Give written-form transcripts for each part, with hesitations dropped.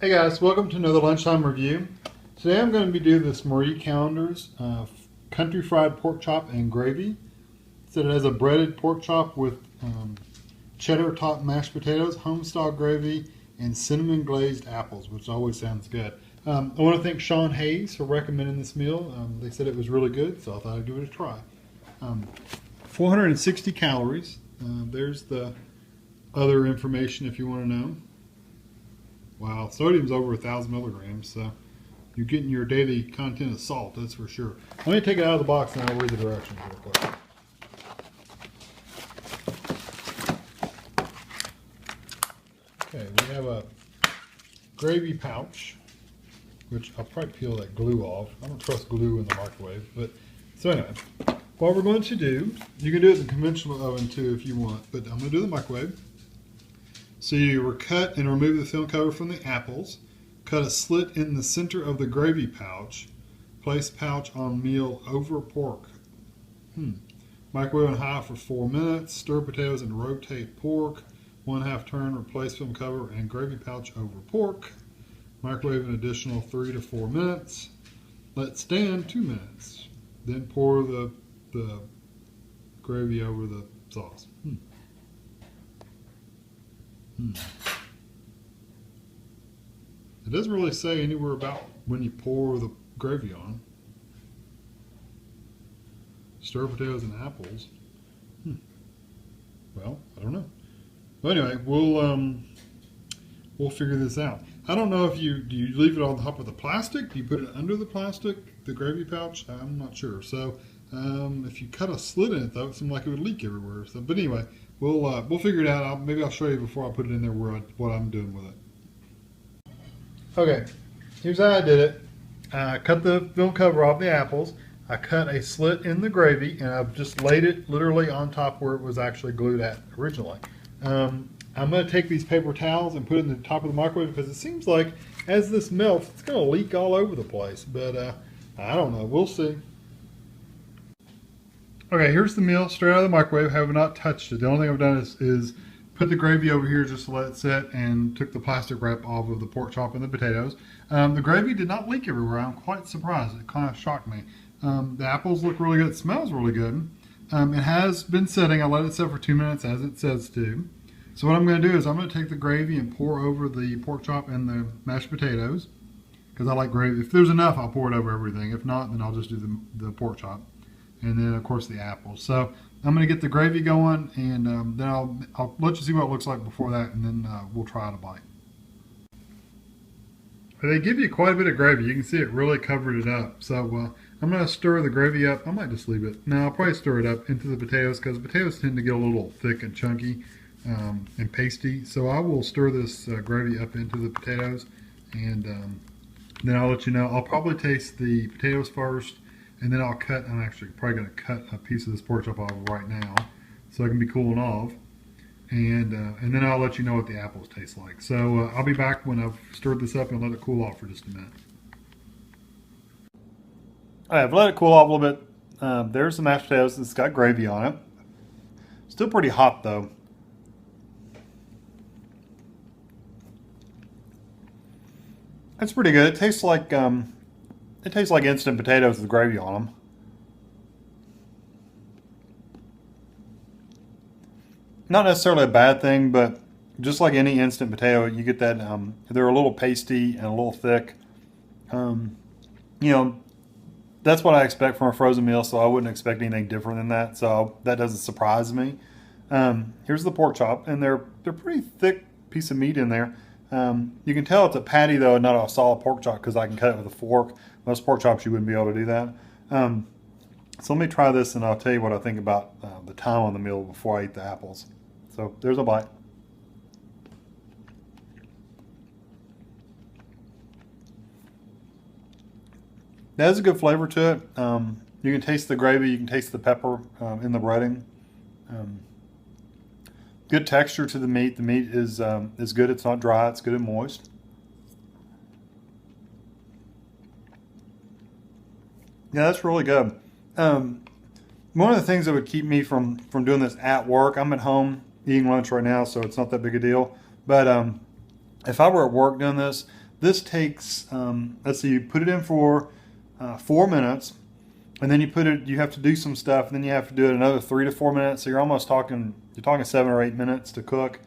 Hey guys, welcome to another lunchtime review. Today I'm going to be doing this Marie Callender's country fried pork chop and gravy. So it has a breaded pork chop with cheddar topped mashed potatoes, homestyle gravy, and cinnamon glazed apples, which always sounds good. I want to thank Sean Hayes for recommending this meal. They said it was really good, so I thought I'd give it a try. 460 calories. There's the other information if you want to know. Wow, sodium's over 1,000 milligrams, so you're getting your daily content of salt, that's for sure. Let me take it out of the box and I'll read the directions real quick. Okay, we have a gravy pouch, which I'll probably peel that glue off. I don't trust glue in the microwave, but so anyway, what we're going to do, you can do it in the conventional oven too if you want, but I'm going to do the microwave. So you cut and remove the film cover from the apples. Cut a slit in the center of the gravy pouch. Place pouch on meal over pork. Microwave on high for 4 minutes. Stir potatoes and rotate pork. 1/2 turn, replace film cover and gravy pouch over pork. Microwave an additional 3 to 4 minutes. Let stand 2 minutes. Then pour the gravy over the sauce. It doesn't really say anywhere about when you pour the gravy on. Stir potatoes and apples. Well, I don't know. But anyway, we'll figure this out. I don't know if do you leave it on top of the plastic? Do you put it under the plastic, the gravy pouch? I'm not sure. So if you cut a slit in it, though, it seemed like it would leak everywhere. So, but anyway, we'll figure it out. Maybe I'll show you before I put it in there what I'm doing with it. Okay, here's how I did it. I cut the film cover off the apples. I cut a slit in the gravy, and I've just laid it literally on top where it was actually glued at originally. I'm going to take these paper towels and put it in the top of the microwave because it seems like as this melts, it's going to leak all over the place. But I don't know. We'll see. Okay, here's the meal straight out of the microwave. I have not touched it. The only thing I've done is put the gravy over here just to let it sit and took the plastic wrap off of the pork chop and the potatoes. The gravy did not leak everywhere. I'm quite surprised. It kind of shocked me. The apples look really good. It smells really good. It has been sitting. I let it sit for 2 minutes as it says to. So what I'm going to do is I'm going to take the gravy and pour over the pork chop and the mashed potatoes because I like gravy. If there's enough, I'll pour it over everything. If not, then I'll just do the pork chop. And then of course the apples. So I'm going to get the gravy going, and then I'll let you see what it looks like before that, and then we'll try out a bite. They give you quite a bit of gravy. You can see it really covered it up. So I'm going to stir the gravy up. I might just leave it. No, I'll probably stir it up into the potatoes because potatoes tend to get a little thick and chunky and pasty. So I will stir this gravy up into the potatoes, and then I'll let you know. I'll probably taste the potatoes first, and then I'll cut. I'm actually probably going to cut a piece of this pork chop off right now so it can be cooling off. And then I'll let you know what the apples taste like. So I'll be back when I've stirred this up and let it cool off for just a minute. All right, I've let it cool off a little bit. There's the mashed potatoes. It's got gravy on it. Still pretty hot though. It's pretty good. It tastes like instant potatoes with gravy on them. Not necessarily a bad thing, but just like any instant potato, you get that they're a little pasty and a little thick. You know, that's what I expect from a frozen meal, so I wouldn't expect anything different than that. So that doesn't surprise me. Here's the pork chop, and they're pretty thick piece of meat in there. You can tell it's a patty though, and not a solid pork chop because I can cut it with a fork. Most pork chops you wouldn't be able to do that. So let me try this, and I'll tell you what I think about the time on the meal before I eat the apples. So there's a bite. That has a good flavor to it. You can taste the gravy, you can taste the pepper in the breading. Good texture to the meat. The meat is good. It's not dry. It's good and moist. Yeah, that's really good. One of the things that would keep me from doing this at work, I'm at home eating lunch right now, so it's not that big a deal. But if I were at work doing this, This takes, let's see, you put it in for 4 minutes, and then you have to do some stuff, and then you have to do it another 3 to 4 minutes. So you're almost talking 7 or 8 minutes to cook.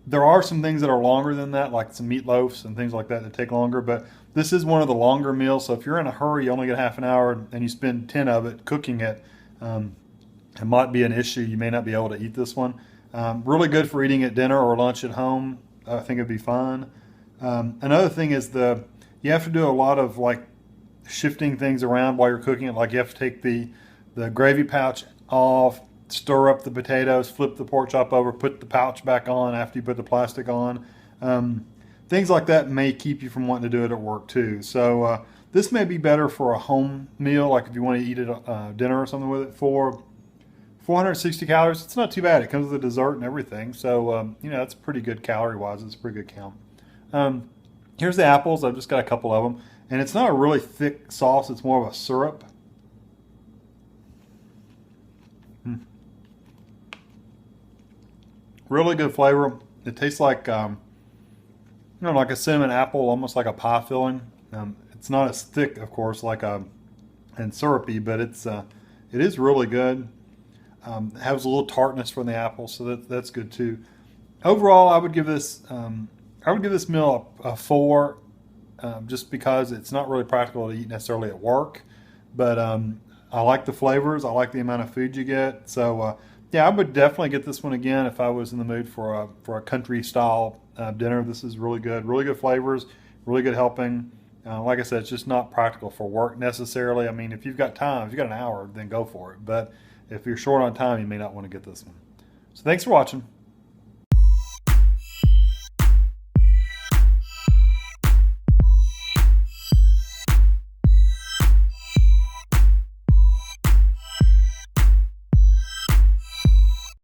There are some things that are longer than that, like some meatloafs and things like that take longer, but this is one of the longer meals. So if you're in a hurry, you only get half an hour, and you spend 10 of it cooking it, it might be an issue. You may not be able to eat this one. Really good for eating at dinner or lunch at home. I think it'd be fine. Another thing is you have to do a lot of like shifting things around while you're cooking it. Like you have to take the gravy pouch off, stir up the potatoes, flip the pork chop over, put the pouch back on after you put the plastic on. Things like that may keep you from wanting to do it at work too. So this may be better for a home meal, like if you want to eat it dinner or something with it. For 460 calories, it's not too bad. It comes with a dessert and everything. So, that's pretty good calorie-wise. It's a pretty good count. Here's the apples. I've just got a couple of them. And it's not a really thick sauce. It's more of a syrup. Really good flavor. It tastes like, like a cinnamon apple, almost like a pie filling. It's not as thick, of course, and syrupy, but it is really good. It has a little tartness from the apple, so that's good too. Overall, I would give this meal a 4, just because it's not really practical to eat necessarily at work. But I like the flavors. I like the amount of food you get. So yeah, I would definitely get this one again if I was in the mood for a country style dinner. This is really good flavors, really good helping. Like I said, it's just not practical for work necessarily. I mean, if you've got time, if you've got an hour, then go for it. But if you're short on time, you may not want to get this one. So thanks for watching.